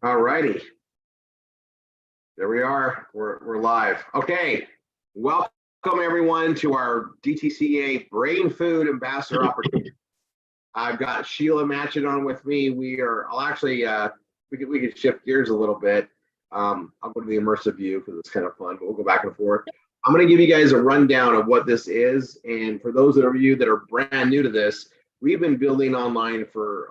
All righty, there we are. We're live. Okay, welcome everyone to our DTCA Brain Food Ambassador opportunity. I've got Sheila Matchett on with me. I'll actually, we could shift gears a little bit. I'll go to the immersive view because it's kind of fun, but we'll go back and forth. I'm going to give you guys a rundown of what this is. And for those of you that are brand new to this, we've been building online for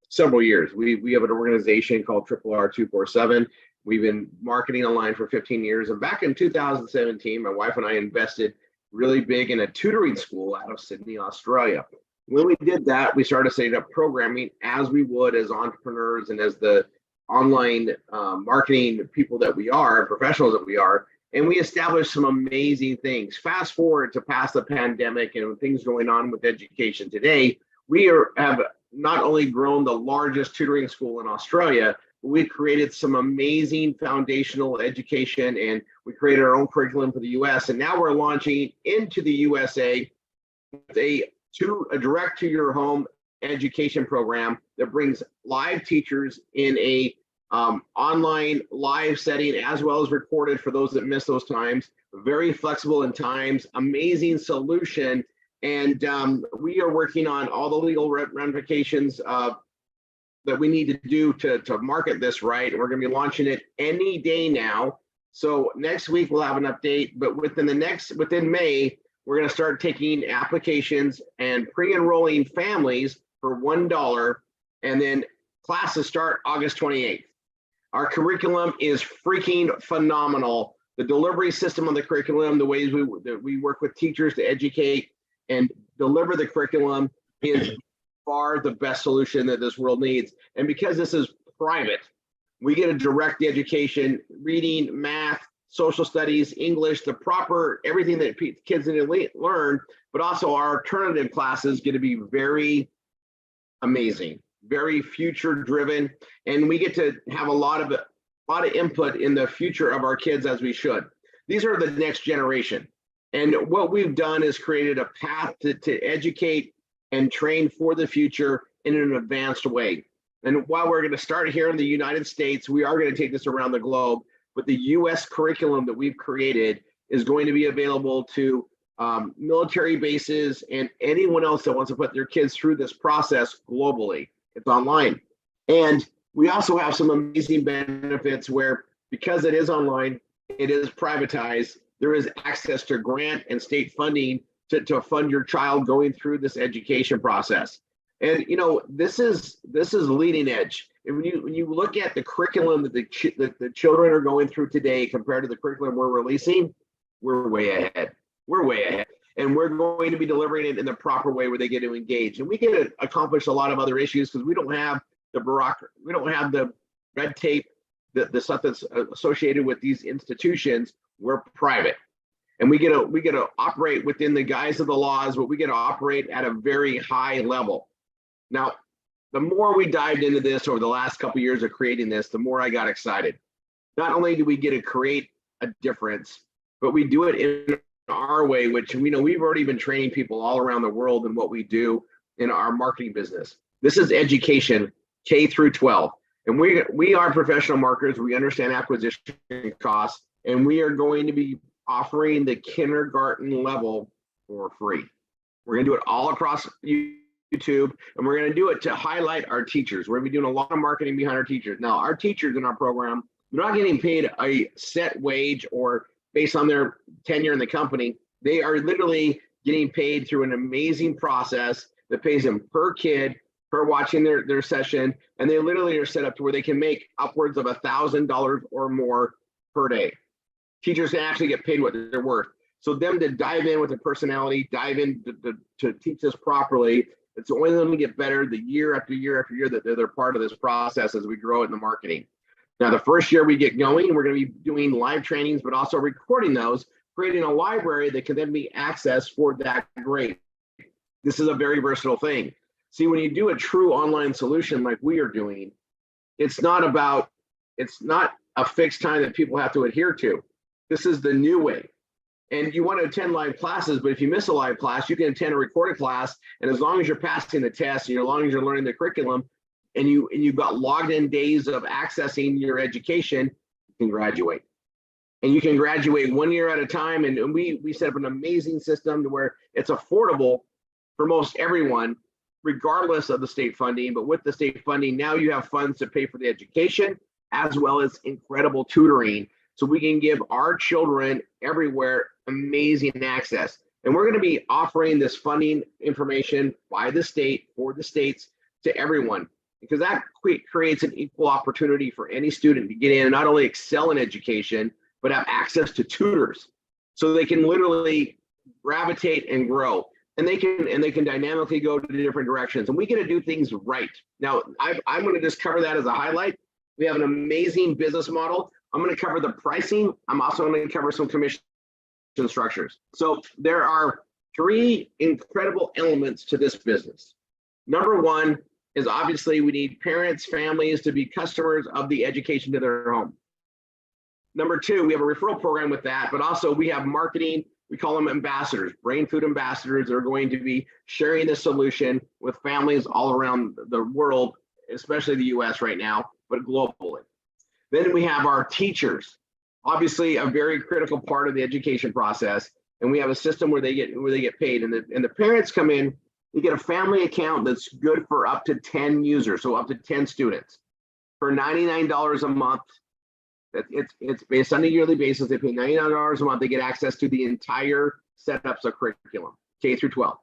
several years. We have an organization called Triple R247. We've been marketing online for 15 years. And back in 2017, my wife and I invested really big in a tutoring school out of Sydney, Australia. When we did that, we started setting up programming as we would as entrepreneurs and as the online marketing people that we are, professionals that we are, and we established some amazing things. Fast forward to past the pandemic and things going on with education today, have not only grown the largest tutoring school in Australia, but we created some amazing foundational education, and we created our own curriculum for the US. And now we're launching into the USA with a direct to your home education program that brings live teachers in a online live setting, as well as recorded for those that miss those times. Very flexible in times, amazing solution. And we are working on all the legal ramifications that we need to do to market this right. And we're going to be launching it any day now. So next week we'll have an update, but within May, we're going to start taking applications and pre-enrolling families for $1, and then classes start August 28th. Our curriculum is freaking phenomenal. The delivery system on the curriculum, the ways we work with teachers to educate and deliver the curriculum is far the best solution that this world needs. And because this is private, we get a direct education, reading, math, social studies, English, the proper everything that kids need to learn, but also our alternative classes going to be very amazing, very future driven, and we get to have a lot of input in the future of our kids, as we should. These are the next generation, and what we've done is created a path to educate and train for the future in an advanced way. And while we're going to start here in the United States, we are going to take this around the globe. But the US curriculum that we've created is going to be available to military bases and anyone else that wants to put their kids through this process globally. It's online. And we also have some amazing benefits where, because it is online, it is privatized, there is access to grant and state funding to fund your child going through this education process. And this is leading edge. And when you look at the curriculum that the children are going through today compared to the curriculum we're releasing, we're way ahead. We're way ahead. And we're going to be delivering it in the proper way where they get to engage. And we get to accomplish a lot of other issues because we don't have the bureaucracy, we don't have the red tape, the stuff that's associated with these institutions. We're private. And we get to operate within the guise of the laws, but we get to operate at a very high level. Now, the more we dived into this over the last couple of years of creating this, the more I got excited. Not only do we get to create a difference, but we do it in our way, which we've already been training people all around the world in what we do in our marketing business. This is education, K through 12. And we are professional marketers. We understand acquisition costs, and we are going to be offering the kindergarten level for free. We're going to do it all across YouTube, and we're going to do it to highlight our teachers. We're going to be doing a lot of marketing behind our teachers. Now, our teachers in our program, they're not getting paid a set wage or based on their tenure in the company. They are literally getting paid through an amazing process that pays them per kid, per watching their session, and they literally are set up to where they can make upwards of $1,000 or more per day. Teachers can actually get paid what they're worth. So them to dive in with a personality, dive in to teach this properly, it's only going to get better the year after year after year that they're part of this process as we grow it in the marketing. Now, the first year we get going, we're going to be doing live trainings, but also recording those, creating a library that can then be accessed for that grade. This is a very versatile thing. See, when you do a true online solution like we are doing, it's not a fixed time that people have to adhere to. This is the new way. And you want to attend live classes, but if you miss a live class, you can attend a recorded class. And as long as you're passing the test, and as long as you're learning the curriculum, and you've got logged in days of accessing your education, you can graduate. And you can graduate 1 year at a time. And we set up an amazing system to where it's affordable for most everyone, regardless of the state funding. But with the state funding, now you have funds to pay for the education as well as incredible tutoring. So we can give our children everywhere amazing access. And we're going to be offering this funding information by the state for the states to everyone, because that creates an equal opportunity for any student to get in and not only excel in education, but have access to tutors so they can literally gravitate and grow. And they can dynamically go to different directions. And we get to do things right. Now, I'm going to just cover that as a highlight. We have an amazing business model. I'm going to cover the pricing. I'm also going to cover some commission structures. So there are 3 incredible elements to this business. Number 1 is obviously we need parents, families to be customers of the education to their home. Number 2, we have a referral program with that, but also we have marketing. We call them ambassadors, brain food ambassadors. They're going to be sharing the solution with families all around the world, especially the US right now, but globally. Then we have our teachers, obviously a very critical part of the education process. And we have a system where they get paid. And the parents come in, you get a family account that's good for up to 10 users, so up to 10 students. For $99 a month, it's based on a yearly basis. They pay $99 a month. They get access to the entire setups of curriculum, K through 12.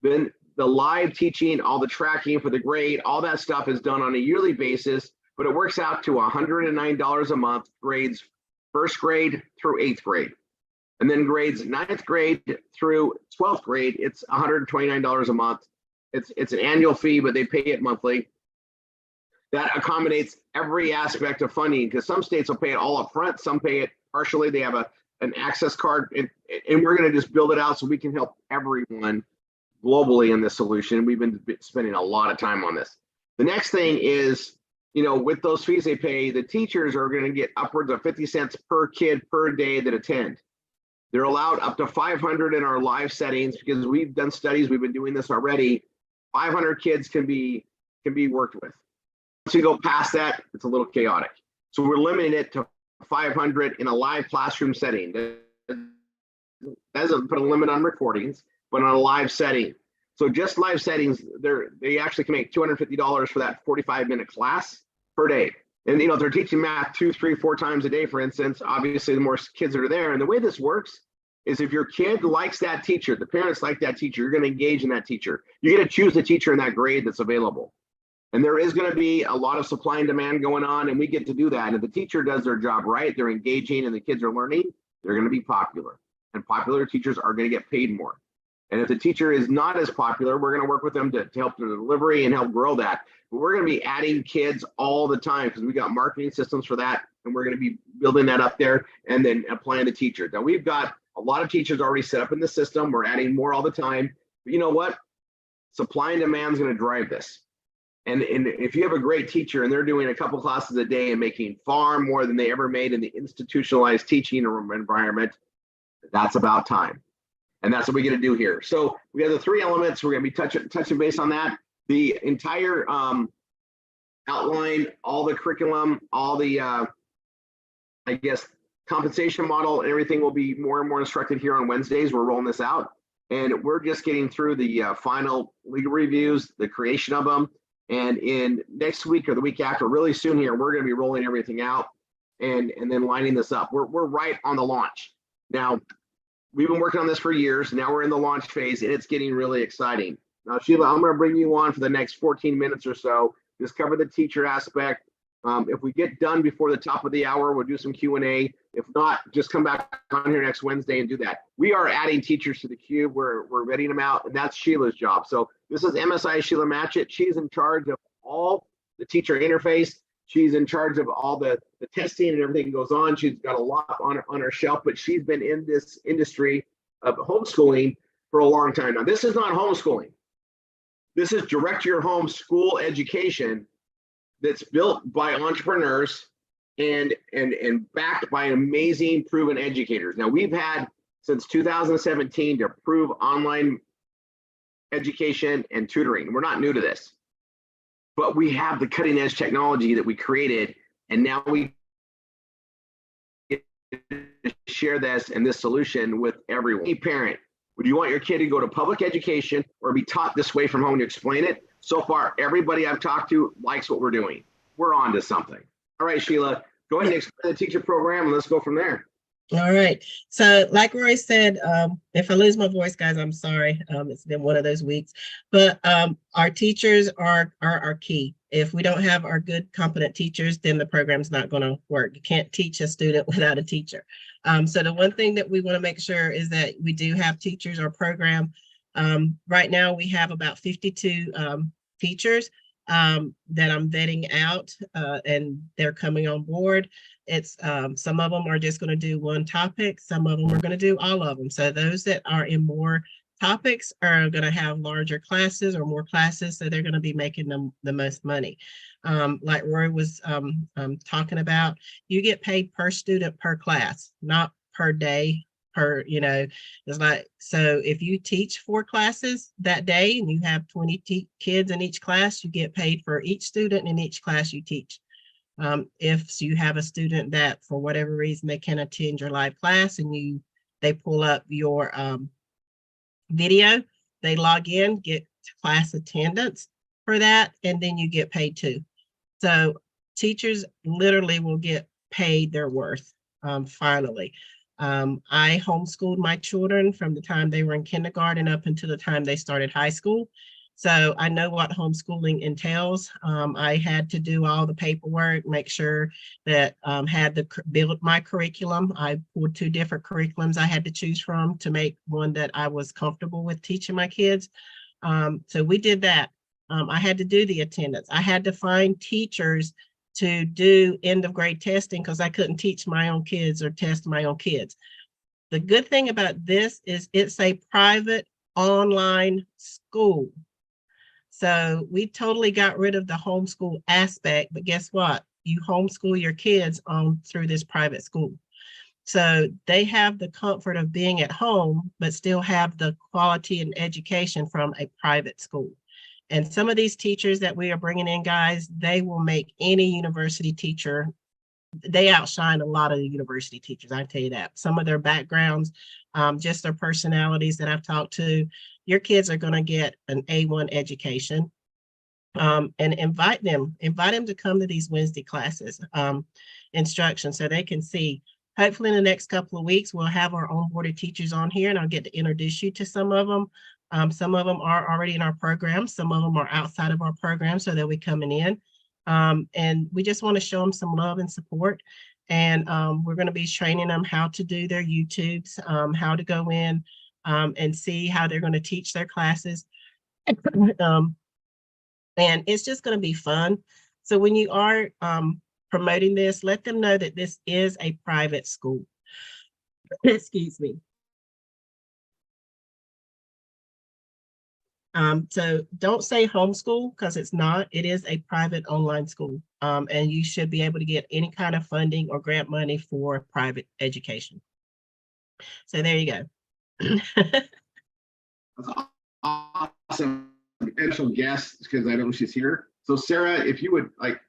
Then the live teaching, all the tracking for the grade, all that stuff is done on a yearly basis, but it works out to $109 a month, grades 1st grade through 8th grade. And then grades 9th grade through 12th grade, it's $129 a month. It's an annual fee, but they pay it monthly. That accommodates every aspect of funding, because some states will pay it all up front, some pay it partially. They have an access card, and we're going to just build it out so we can help everyone globally in this solution. We've been spending a lot of time on this. The next thing is, with those fees they pay, the teachers are going to get upwards of 50 cents per kid per day that attend. They're allowed up to 500 in our live settings, because we've done studies, we've been doing this already. 500 kids can be worked with. Once you go past that, it's a little chaotic. So we're limiting it to 500 in a live classroom setting. That doesn't put a limit on recordings, but on a live setting. So just live settings, they actually can make $250 for that 45-minute class per day. And if they're teaching math 2, 3, 4 times a day, for instance, obviously the more kids that are there. And the way this works is if your kid likes that teacher, the parents like that teacher, you're going to engage in that teacher. You get to choose the teacher in that grade that's available. And there is going to be a lot of supply and demand going on, and we get to do that. And if the teacher does their job right, they're engaging and the kids are learning, they're going to be popular. And popular teachers are going to get paid more. And if the teacher is not as popular, we're going to work with them to help the delivery and help grow that. But we're going to be adding kids all the time, because we got marketing systems for that. And we're going to be building that up there and then applying the teacher. Now we've got a lot of teachers already set up in the system. We're adding more all the time. But you know what? Supply and demand is going to drive this. And if you have a great teacher and they're doing a couple classes a day and making far more than they ever made in the institutionalized teaching environment, that's about time. And that's what we're going to do here. So we have the 3 elements. We're going to be touching base on that. The entire outline, all the curriculum, all the, compensation model and everything will be more and more instructed here on Wednesdays. We're rolling this out. And we're just getting through the final legal reviews, the creation of them. And in next week or the week after, really soon here, we're going to be rolling everything out and then lining this up. We're right on the launch. Now, we've been working on this for years. Now we're in the launch phase, and it's getting really exciting. Now, Sheila, I'm going to bring you on for the next 14 minutes or so. Just cover the teacher aspect. If we get done before the top of the hour, we'll do some Q&A. If not, just come back on here next Wednesday and do that. We are adding teachers to the cube. We're vetting them out, and that's Sheila's job. So this is MSI Sheila Matchett. She's in charge of all the teacher interface. She's in charge of all the testing and everything that goes on. She's got a lot on her shelf, but she's been in this industry of homeschooling for a long time. Now, this is not homeschooling. This is direct to your home school education that's built by entrepreneurs and backed by amazing proven educators. Now, we've had since 2017 to prove online education and tutoring. We're not new to this. but we have the cutting edge technology that we created, and now we share this and this solution with everyone. Hey, parent, would you want your kid to go to public education or be taught this way from home to explain it? So far, everybody I've talked to likes what we're doing. We're on to something. All right, Sheila, go ahead and explain the teacher program and let's go from there. All right. So like Roy said, if I lose my voice, guys, I'm sorry. It's been one of those weeks, but our teachers are our key. If we don't have our good, competent teachers, then the program's not going to work. You can't teach a student without a teacher. So the one thing that we want to make sure is that we do have teachers. Our program, right now we have about 52 teachers that I'm vetting out, and they're coming on board. It's some of them are just going to do one topic. Some of them are going to do all of them. So those that are in more topics are going to have larger classes or more classes. So they're going to be making them the most money. Like Roy was talking about, you get paid per student per class, not per day. It's like, so if you teach 4 classes that day and you have 20 kids in each class, you get paid for each student in each class you teach. If you have a student that for whatever reason they can attend your live class and they pull up your video, they log in, get class attendance for that, and then you get paid too. So teachers literally will get paid their worth finally. I homeschooled my children from the time they were in kindergarten up until the time they started high school. So I know what homeschooling entails. I had to do all the paperwork, make sure that had to build my curriculum. I pulled 2 different curriculums I had to choose from to make one that I was comfortable with teaching my kids. So we did that. I had to do the attendance. I had to find teachers to do end of grade testing because I couldn't teach my own kids or test my own kids. The good thing about this is it's a private online school. So we totally got rid of the homeschool aspect, but guess what? You homeschool your kids through this private school. So they have the comfort of being at home, but still have the quality and education from a private school. And some of these teachers that we are bringing in, guys, they will make any university teacher, they outshine a lot of the university teachers, I tell you that. Some of their backgrounds, just their personalities that I've talked to, your kids are going to get an A1 education. And invite them to come to these Wednesday classes, instruction, so they can see. Hopefully in the next couple of weeks, we'll have our onboarded teachers on here and I'll get to introduce you to some of them. Some of them are already in our program. Some of them are outside of our program, so they'll be coming in. And we just want to show them some love and support. And we're going to be training them how to do their YouTubes, how to go in and see how they're going to teach their classes. And it's just going to be fun. So when you are promoting this, let them know that this is a private school. Excuse me. So don't say homeschool because it's not. It is a private online school, and you should be able to get any kind of funding or grant money for private education. So there you go. That's awesome. Special guest, because I know she's here. So Sarah, if you would,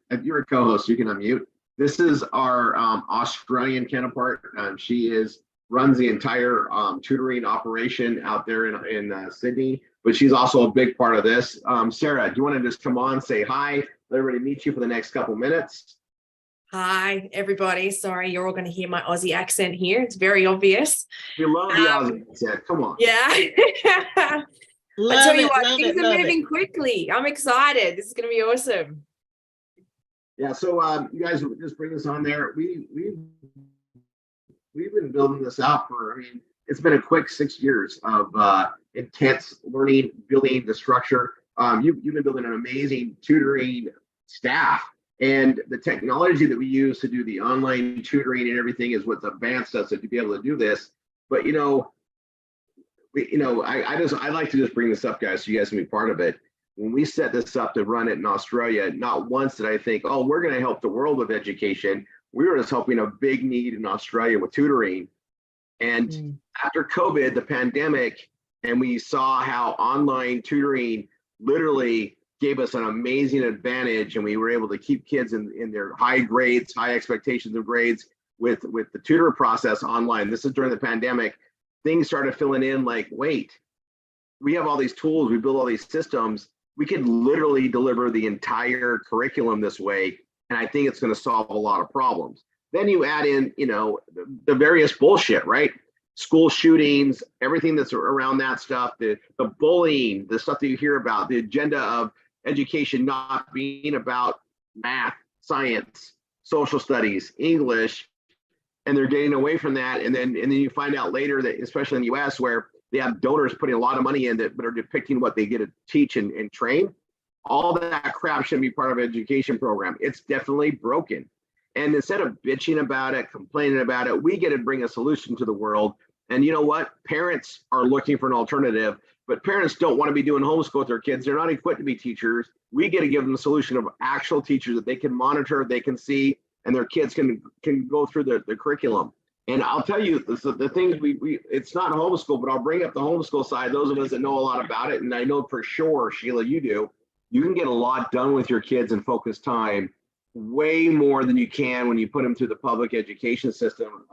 if you're a co-host, you can unmute. This is our Australian counterpart. She runs the entire tutoring operation out there in Sydney, but she's also a big part of this. Sarah, do you want to just come on, say hi, let everybody meet you for the next couple minutes? Hi, everybody. Sorry, you're all going to hear my Aussie accent here. It's very obvious. We love the Aussie accent. Come on. Yeah. I tell you what, things are moving quickly. I'm excited. This is going to be awesome. Yeah, so you guys just bring us on there. We've been building this out for, it's been a quick 6 years of intense learning, building the structure. You've been building an amazing tutoring staff, and the technology that we use to do the online tutoring and everything is what's advanced us to be able to do this. But I like to just bring this up, guys, so you guys can be part of it. When we set this up to run it in Australia, not once did I think, oh, we're going to help the world with education. We were just helping a big need in Australia with tutoring. And after COVID, the pandemic, and we saw how online tutoring literally gave us an amazing advantage, and we were able to keep kids in their high grades, high expectations of grades with the tutor process online. This is during the pandemic. Things started filling in like, wait, we have all these tools, we build all these systems, we could literally deliver the entire curriculum this way. And I think it's going to solve a lot of problems. Then you add in, the various bullshit, right? School shootings, everything that's around that stuff, the bullying, the stuff that you hear about, the agenda of education not being about math, science, social studies, English, and they're getting away from that. And then you find out later that, especially in the US, where they have donors putting a lot of money in that, but are depicting what they get to teach and train. All that crap shouldn't be part of an education program. It's definitely broken. And instead of bitching about it, complaining about it, we get to bring a solution to the world. And you know what? Parents are looking for an alternative, but parents don't want to be doing homeschool with their kids. They're not equipped to be teachers. We get to give them a solution of actual teachers that they can monitor, they can see, and their kids can go through the curriculum. And I'll tell you, the things we it's not homeschool, but I'll bring up the homeschool side. Those of us that know a lot about it, and I know for sure, Sheila, you do, you can get a lot done with your kids in focused time, way more than you can when you put them through the public education system.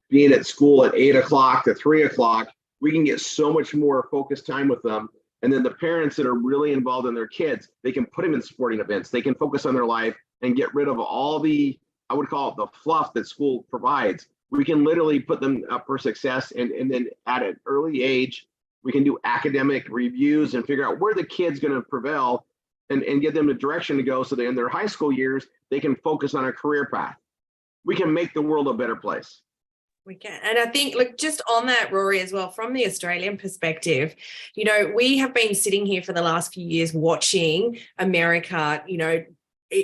Being at school at 8 o'clock to 3 o'clock, we can get so much more focused time with them. And then the parents that are really involved in their kids, they can put them in sporting events. They can focus on their life and get rid of all the, I would call it the fluff that school provides. We can literally put them up for success, and then at an early age, we can do academic reviews and figure out where the kid's going to prevail and give them the direction to go so that in their high school years, they can focus on a career path. We can make the world a better place. We can. And I think, look, just on that, Rory, as well, from the Australian perspective, we have been sitting here for the last few years watching America,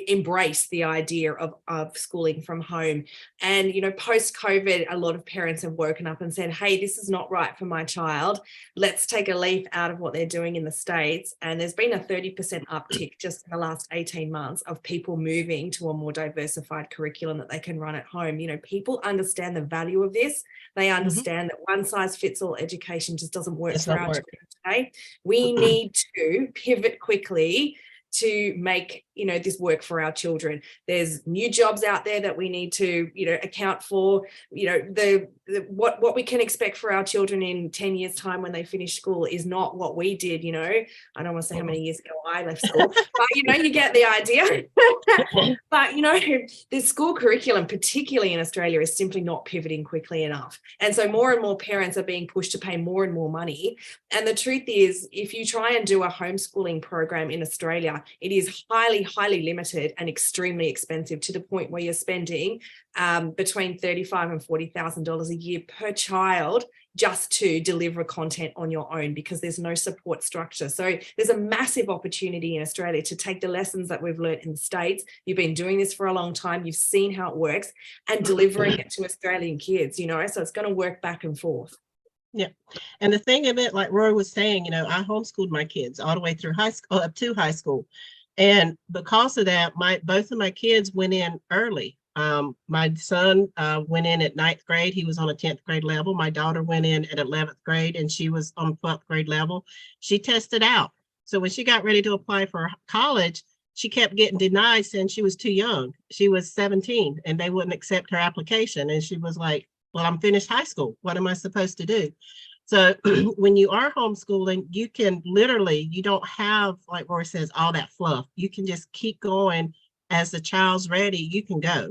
embrace the idea of schooling from home. And, post-COVID, a lot of parents have woken up and said, hey, this is not right for my child. Let's take a leaf out of what they're doing in the States. And there's been a 30% uptick just in the last 18 months of people moving to a more diversified curriculum that they can run at home. People understand the value of this. They understand that one size fits all education just doesn't work for our children today. We need to pivot quickly to make this work for our children. There's new jobs out there that we need to account for. What we can expect for our children in 10 years time when they finish school is not what we did. I don't want to say how many years ago I left school, but you get the idea. But the school curriculum, particularly in Australia, is simply not pivoting quickly enough. And so more and more parents are being pushed to pay more and more money. And the truth is, if you try and do a homeschooling program in Australia, it is highly limited and extremely expensive, to the point where you're spending between $35,000 and $40,000 a year per child just to deliver content on your own, because there's no support structure. So there's a massive opportunity in Australia to take the lessons that we've learned in the States. You've been doing this for a long time. You've seen how it works, and delivering it to Australian kids, so it's going to work back and forth. Yeah. And the thing of it, like Roy was saying, I homeschooled my kids all the way through high school, up to high school. And because of that, both of my kids went in early. My son went in at 9th grade. He was on a 10th grade level. My daughter went in at 11th grade, and she was on 12th grade level. She tested out. So when she got ready to apply for college, she kept getting denied saying she was too young. She was 17 and they wouldn't accept her application. And she was like, well, I'm finished high school. What am I supposed to do? So when you are homeschooling, you can literally, you don't have, like Roy says, all that fluff. You can just keep going. As the child's ready, you can go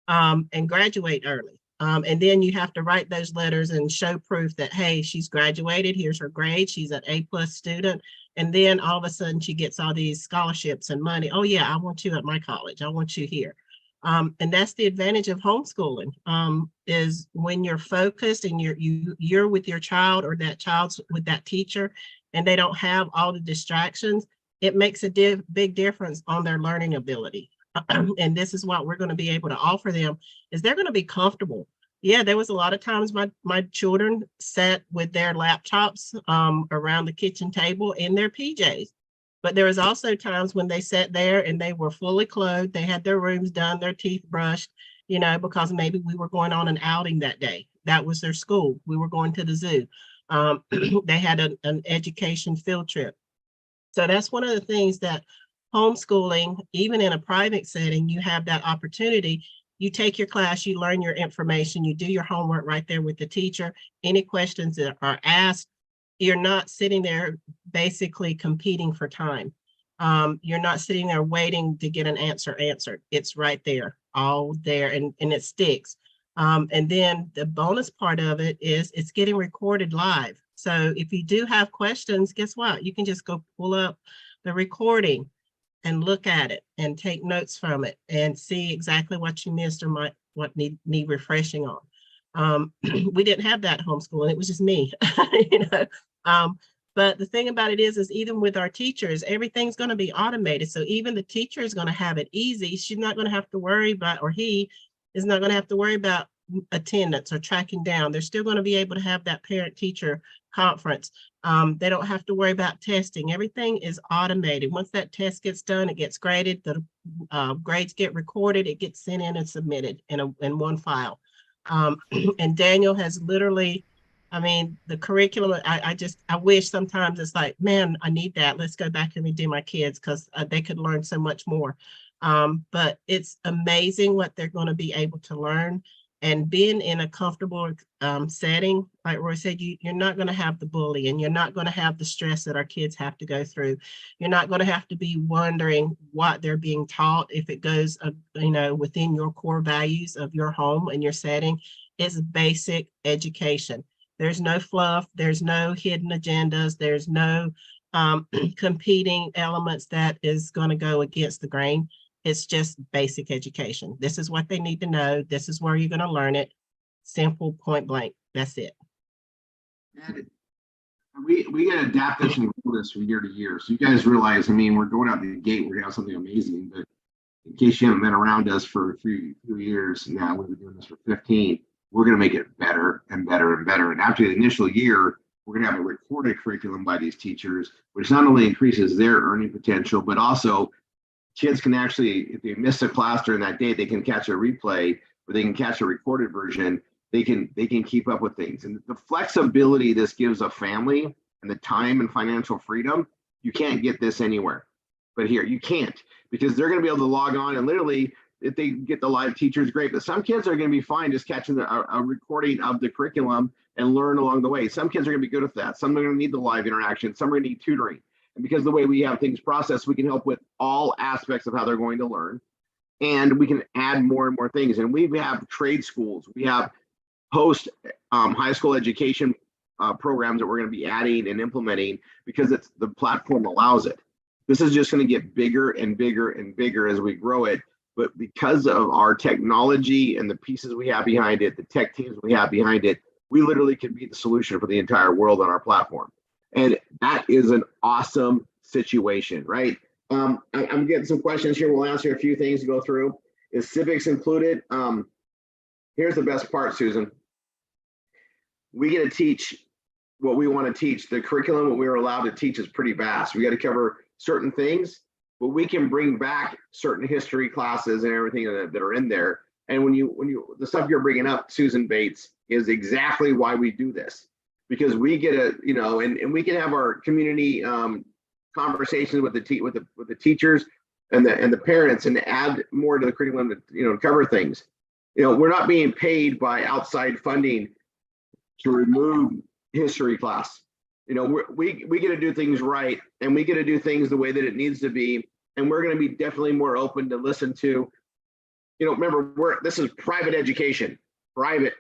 and graduate early. And then you have to write those letters and show proof that, hey, she's graduated. Here's her grade. She's an A+ student. And then all of a sudden she gets all these scholarships and money. Oh yeah, I want you at my college. I want you here. And that's the advantage of homeschooling, is when you're focused and you're with your child, or that child's with that teacher, and they don't have all the distractions, it makes a big difference on their learning ability. And this is what we're going to be able to offer them, is they're going to be comfortable. Yeah, there was a lot of times my children sat with their laptops around the kitchen table in their PJs. But there was also times when they sat there and they were fully clothed. They had their rooms done, their teeth brushed, because maybe we were going on an outing that day. That was their school. We were going to the zoo. They had an education field trip. So that's one of the things that homeschooling, even in a private setting, you have that opportunity. You take your class, you learn your information, you do your homework right there with the teacher. Any questions that are asked, you're not sitting there basically competing for time. You're not sitting there waiting to get an answer answered. It's right there, all there, and it sticks. And then the bonus part of it is it's getting recorded live. So if you do have questions, guess what? You can just go pull up the recording and look at it and take notes from it and see exactly what you missed or what need refreshing on. We didn't have that homeschooling. It was just me, you know. But the thing about it is even with our teachers, everything's going to be automated. So even the teacher is going to have it easy. She's not going to have to worry about, or he is not going to have to worry about attendance or tracking down. They're still going to be able to have that parent-teacher conference. They don't have to worry about testing. Everything is automated. Once that test gets done, it gets graded. The grades get recorded. It gets sent in and submitted in one file. And Daniel has literally, I mean, the curriculum, I wish sometimes it's like, man, I need that. Let's go back and redo my kids because they could learn so much more. But it's amazing what they're going to be able to learn. And being in a comfortable setting, like Roy said, you're not going to have the bullying. You're not going to have the stress that our kids have to go through. You're not going to have to be wondering what they're being taught if it goes, you know, within your core values of your home and your setting. It's basic education. There's no fluff. There's no hidden agendas. There's no competing elements that is going to go against the grain. It's just basic education. This is what they need to know. This is where you're going to learn it. Simple, point blank. That's it. And we got to adapt this and grow this from year to year. So you guys realize, I mean, we're going out the gate. We're going to have something amazing. But in case you haven't been around us for a few years now, we've been doing this for 15. We're going to make it better and better and better. And after the initial year, we're going to have a recorded curriculum by these teachers, which not only increases their earning potential, but also kids can actually, if they miss a class during that day, they can catch a replay or they can catch a recorded version. They can keep up with things. And the flexibility this gives a family and the time and financial freedom, you can't get this anywhere. But here, you can't, because they're going to be able to log on and literally, if they get the live teachers, great. But some kids are going to be fine just catching a recording of the curriculum and learn along the way. Some kids are going to be good at that. Some are going to need the live interaction. Some are going to need tutoring. And because of the way we have things processed, we can help with all aspects of how they're going to learn. And we can add more and more things. And we have trade schools. We have post high school education programs that we're going to be adding and implementing because it's the platform allows it. This is just going to get bigger and bigger and bigger as we grow it. But because of our technology and the pieces we have behind it, the tech teams we have behind it, we literally can be the solution for the entire world on our platform. And that is an awesome situation, right? I'm getting some questions here. We'll answer a few things to go through. Is civics included? Here's the best part, Susan. We get to teach what we want to teach. The curriculum, what we were allowed to teach is pretty vast. We got to cover certain things, but we can bring back certain history classes and everything that are in there. And when you the stuff you're bringing up, Susan Bates, is exactly why we do this, because we get a, you know, and we can have our community conversations with the teachers and the parents and add more to the curriculum to, you know, cover things. You know, we're not being paid by outside funding to remove history class. You know, we get to do things right, and we get to do things the way that it needs to be. And we're going to be definitely more open to listen to, you know, remember, this is private education, right?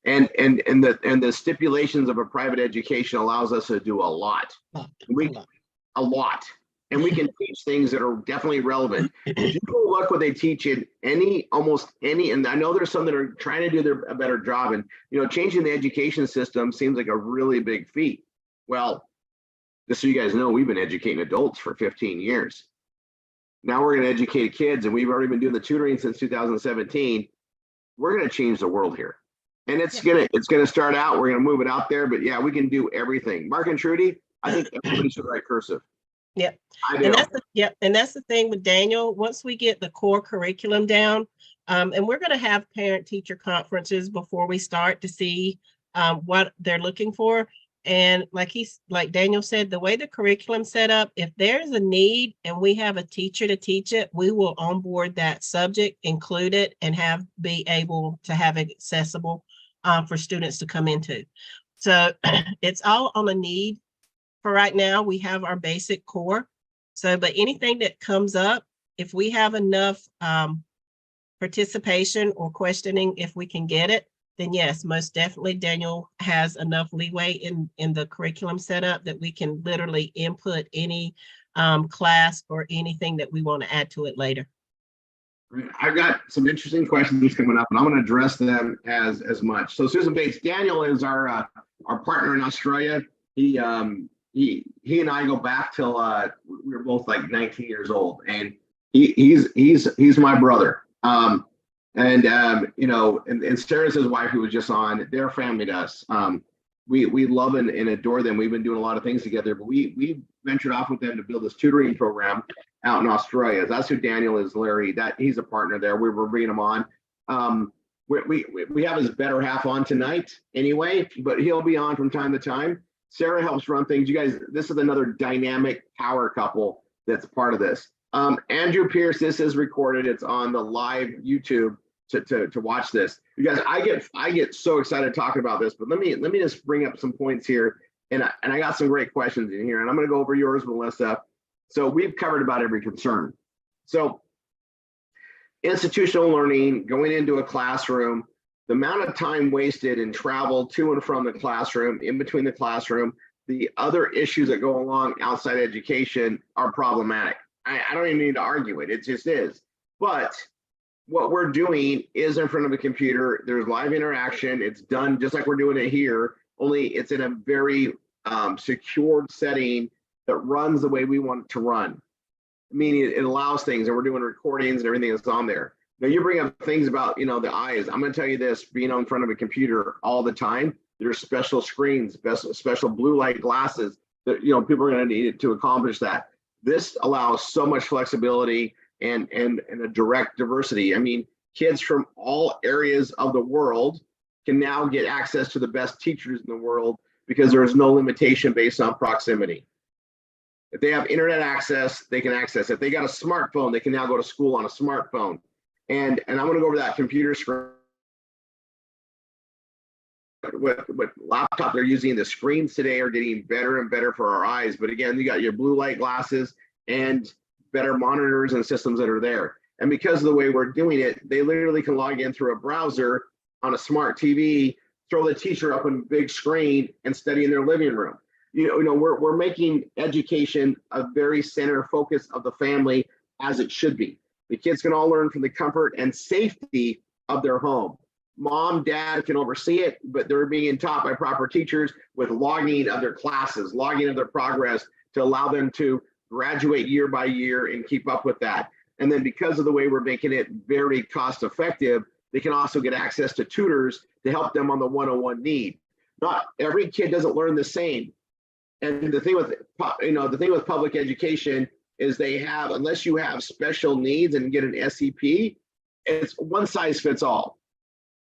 And the stipulations of a private education allows us to do a lot. A lot. And we can teach things that are definitely relevant. If you go look what they teach in almost any, and I know there's some that are trying to do a better job, and, you know, changing the education system seems like a really big feat. Well, just so you guys know, we've been educating adults for 15 years. Now we're going to educate kids, and we've already been doing the tutoring since 2017. We're going to change the world here. And it's gonna start out, we're gonna move it out there, but yeah, we can do everything. Mark and Trudy, I think everybody should write cursive. Yep. I do. And that's the thing with Daniel. Once we get the core curriculum down, and we're going to have parent teacher conferences before we start to see what they're looking for. And like Daniel said, the way the curriculum set up, if there's a need and we have a teacher to teach it, we will onboard that subject, include it, and be able to have it accessible for students to come into. So it's all on a need. For right now, we have our basic core. So, but anything that comes up, if we have enough participation or questioning, if we can get it, then yes, most definitely Daniel has enough leeway in the curriculum setup that we can literally input any class or anything that we want to add to it later. I've got some interesting questions coming up, and I'm going to address them as much. So Susan Bates, Daniel is our partner in Australia. He and I go back till we were both like 19 years old, and he's my brother. You know, and Sarah's his wife, who was just on. They're family to us. We love and adore them. We've been doing a lot of things together, but we ventured off with them to build this tutoring program out in Australia. That's who Daniel is, Larry. He's a partner there. We're bringing him on. We have his better half on tonight anyway, but he'll be on from time to time. Sarah helps run things. You guys, this is another dynamic power couple that's part of this. Andrew Pierce, this is recorded. It's on the live YouTube to watch this. You guys, I get so excited talking about this, but let me just bring up some points here. And I got some great questions in here, and I'm going to go over yours, Melissa. So we've covered about every concern. So institutional learning, going into a classroom, the amount of time wasted in travel to and from the classroom, in between the classroom, the other issues that go along outside education are problematic. I don't even need to argue it. It just is. But what we're doing is in front of a computer. There's live interaction. It's done just like we're doing it here, only it's in a very secured setting that runs the way we want it to run. Meaning it allows things, and we're doing recordings and everything that's on there. Now you bring up things about, you know, the eyes. I'm going to tell you this, being in front of a computer all the time, there's special screens, special blue light glasses that, you know, people are going to need to accomplish that. This allows so much flexibility and a direct diversity. I mean, kids from all areas of the world can now get access to the best teachers in the world because there is no limitation based on proximity. If they have internet access, they can access it. If they got a smartphone, they can now go to school on a smartphone. And I'm going to go over that computer screen. What laptop they're using, the screens today are getting better and better for our eyes. But again, you got your blue light glasses and better monitors and systems that are there. And because of the way we're doing it, they literally can log in through a browser on a smart TV, throw the teacher up on a big screen and study in their living room. You know, we're making education a very center focus of the family, as it should be. The kids can all learn from the comfort and safety of their home. Mom, dad can oversee it, but they're being taught by proper teachers with logging of their classes, logging of their progress to allow them to graduate year by year and keep up with that. And then because of the way we're making it very cost effective, they can also get access to tutors to help them on the one-on-one need. Not every kid doesn't learn the same. And the thing with, you know, the thing with public education is they have, unless you have special needs and get an SEP, it's one size fits all.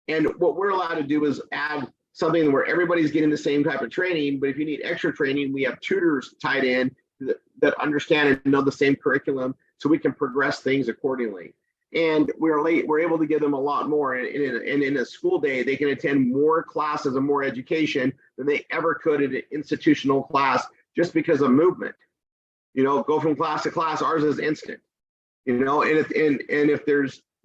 And what we're allowed to do is add something where everybody's getting the same type of training, but if you need extra training, we have tutors tied in that understand and know the same curriculum, so we can progress things accordingly. And we're able to give them a lot more. And in a school day, they can attend more classes and more education than they ever could in an institutional class, just because of movement. You know, go from class to class. Ours is instant. You know, and if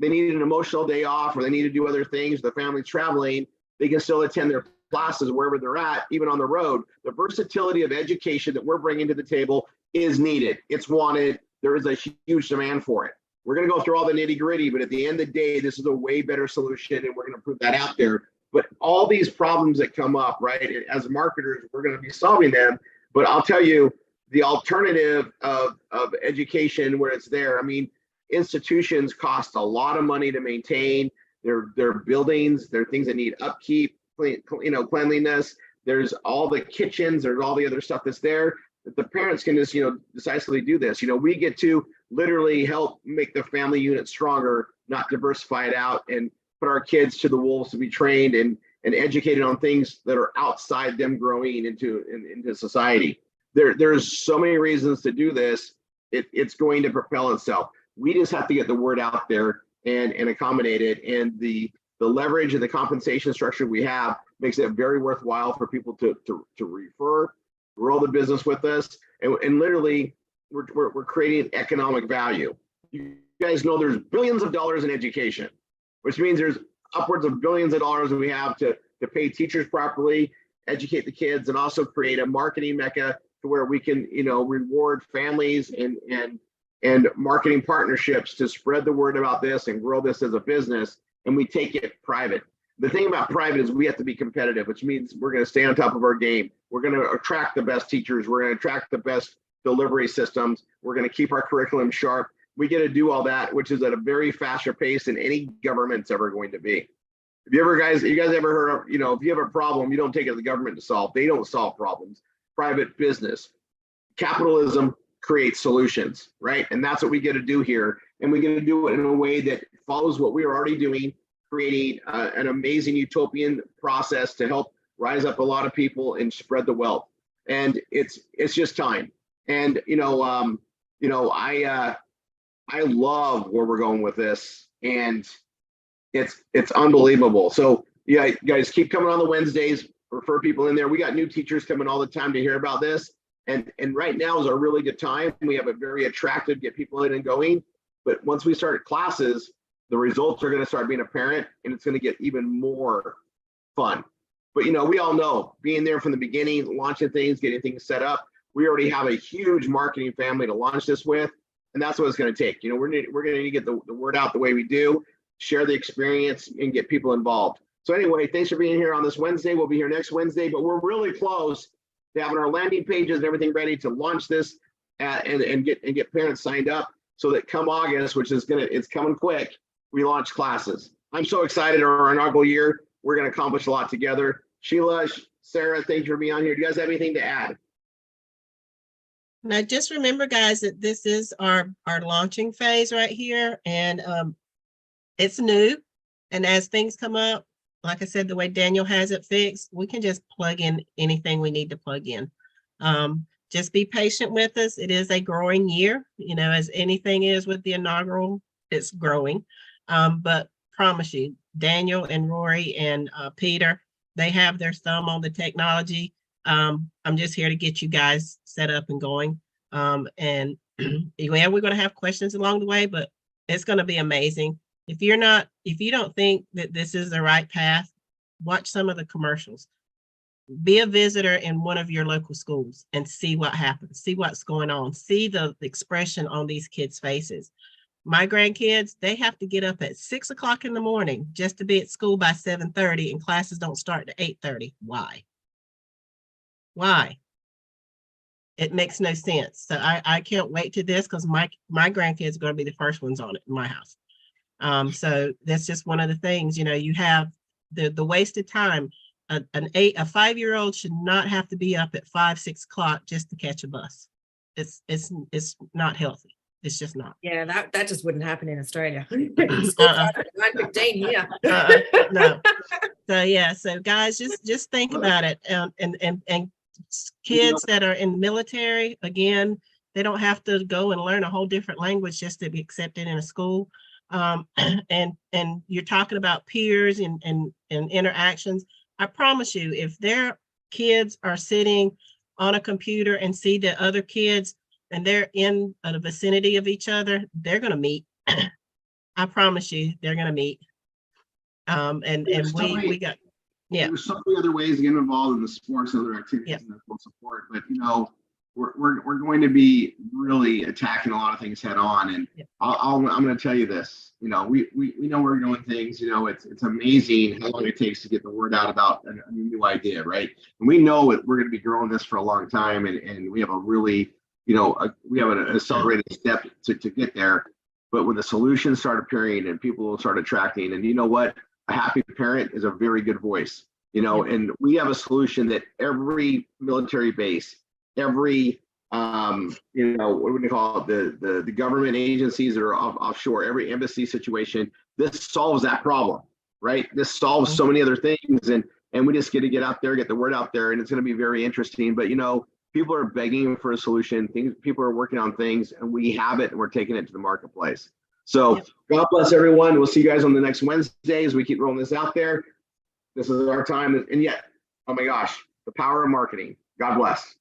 they need an emotional day off, or they need to do other things, the family's traveling, they can still attend their classes wherever they're at, even on the road. The versatility of education that we're bringing to the table is needed. It's wanted. There is a huge demand for it. We're going to go through all the nitty gritty, but at the end of the day, this is a way better solution, and we're going to put that out there. But all these problems that come up, right, as marketers, we're going to be solving them. But I'll tell you, the alternative of education where it's there, I mean, institutions cost a lot of money to maintain. Their buildings, there are things that need upkeep, cleanliness. There's all the kitchens, there's all the other stuff that's there. That the parents can just, decisively do this. We get to literally help make the family unit stronger, not diversify it out and put our kids to the wolves to be trained and and educated on things that are outside them growing into society. There's so many reasons to do this. It's going to propel itself. We just have to get the word out there and accommodate it. And the leverage and the compensation structure we have makes it very worthwhile for people to refer, grow the business with us, and literally we're creating economic value. You guys know there's billions of dollars in education, which means there's upwards of billions of dollars that we have to pay teachers properly, educate the kids, and also create a marketing mecca to where we can, reward families and marketing partnerships to spread the word about this and grow this as a business. And we take it private. The thing about private is we have to be competitive, which means we're going to stay on top of our game. We're going to attract the best teachers. We're going to attract the best delivery systems. We're going to keep our curriculum sharp. We get to do all that, which is at a very faster pace than any government's ever going to be. If you guys ever heard of, if you have a problem, you don't take it to the government to solve. They don't solve problems. Private business, capitalism creates solutions, right? And that's what we get to do here. And we get to do it in a way that follows what we are already doing, creating an amazing utopian process to help rise up a lot of people and spread the wealth. And it's just time. And I love where we're going with this, and it's unbelievable. So yeah, guys, keep coming on the Wednesdays. Refer people in there. We got new teachers coming all the time to hear about this, and right now is a really good time. We have a very attractive get people in and going. But once we start classes, the results are going to start being apparent, and it's going to get even more fun. But we all know, being there from the beginning, launching things, getting things set up, we already have a huge marketing family to launch this with, and that's what it's going to take. We're going to need to get the word out the way we do, share the experience, and get people involved. So anyway, thanks for being here on this Wednesday. We'll be here next Wednesday, but we're really close to having our landing pages and everything ready to launch this and get parents signed up, so that come August, which is it's coming quick, we launch classes. I'm so excited. Our inaugural year, we're going to accomplish a lot together. Sheila, Sarah, thanks for being on here. Do you guys have anything to add? Now, just remember, guys, that this is our launching phase right here, and it's new. And as things come up, like I said, the way Daniel has it fixed, we can just plug in anything we need to plug in. Just be patient with us. It is a growing year, as anything is with the inaugural, it's growing. But promise you, Daniel and Rory and Peter, they have their thumb on the technology. I'm just here to get you guys set up and going. And yeah, we're going to have questions along the way, but it's going to be amazing. If you don't think that this is the right path, watch some of the commercials. Be a visitor in one of your local schools and see what happens, see what's going on, see the expression on these kids' faces. My grandkids, they have to get up at 6 o'clock in the morning just to be at school by 7:30, and classes don't start at 8:30. Why? It makes no sense. So I can't wait to this, because my grandkids are going to be the first ones on it in my house. So that's just one of the things, you have the wasted time. A 5-year-old should not have to be up at 5, 6 o'clock just to catch a bus. It's not healthy. It's just not. Yeah, that just wouldn't happen in Australia. School starts at 9:15 here. No. So yeah, so guys, just think about it. And kids that are in the military, again, they don't have to go and learn a whole different language just to be accepted in a school. And you're talking about peers and interactions. I promise you, if their kids are sitting on a computer and see the other kids and they're in the vicinity of each other, they're going to meet. I promise you, they're going to meet. And we got, yeah. There's so many other ways to get involved in the sports and other activities and full support, but we're going to be really attacking a lot of things head on. And I'm going to tell you this, we know we're doing things, it's amazing how long it takes to get the word out about a new idea, right? And we know we're going to be growing this for a long time, and we have a really, we have an accelerated step to get there. But when the solutions start appearing and people will start attracting, and you know what? A happy parent is a very good voice, and we have a solution that every military base, every, what would you call it? The government agencies that are offshore, every embassy situation, this solves that problem. right? This solves so many other things, and we just get to get out there, get the word out there, and it's going to be very interesting. But people are begging for a solution. People are working on things, and we have it, and we're taking it to the marketplace. So God bless everyone. We'll see you guys on the next Wednesday as we keep rolling this out there. This is our time, and yet, oh my gosh, the power of marketing. God bless.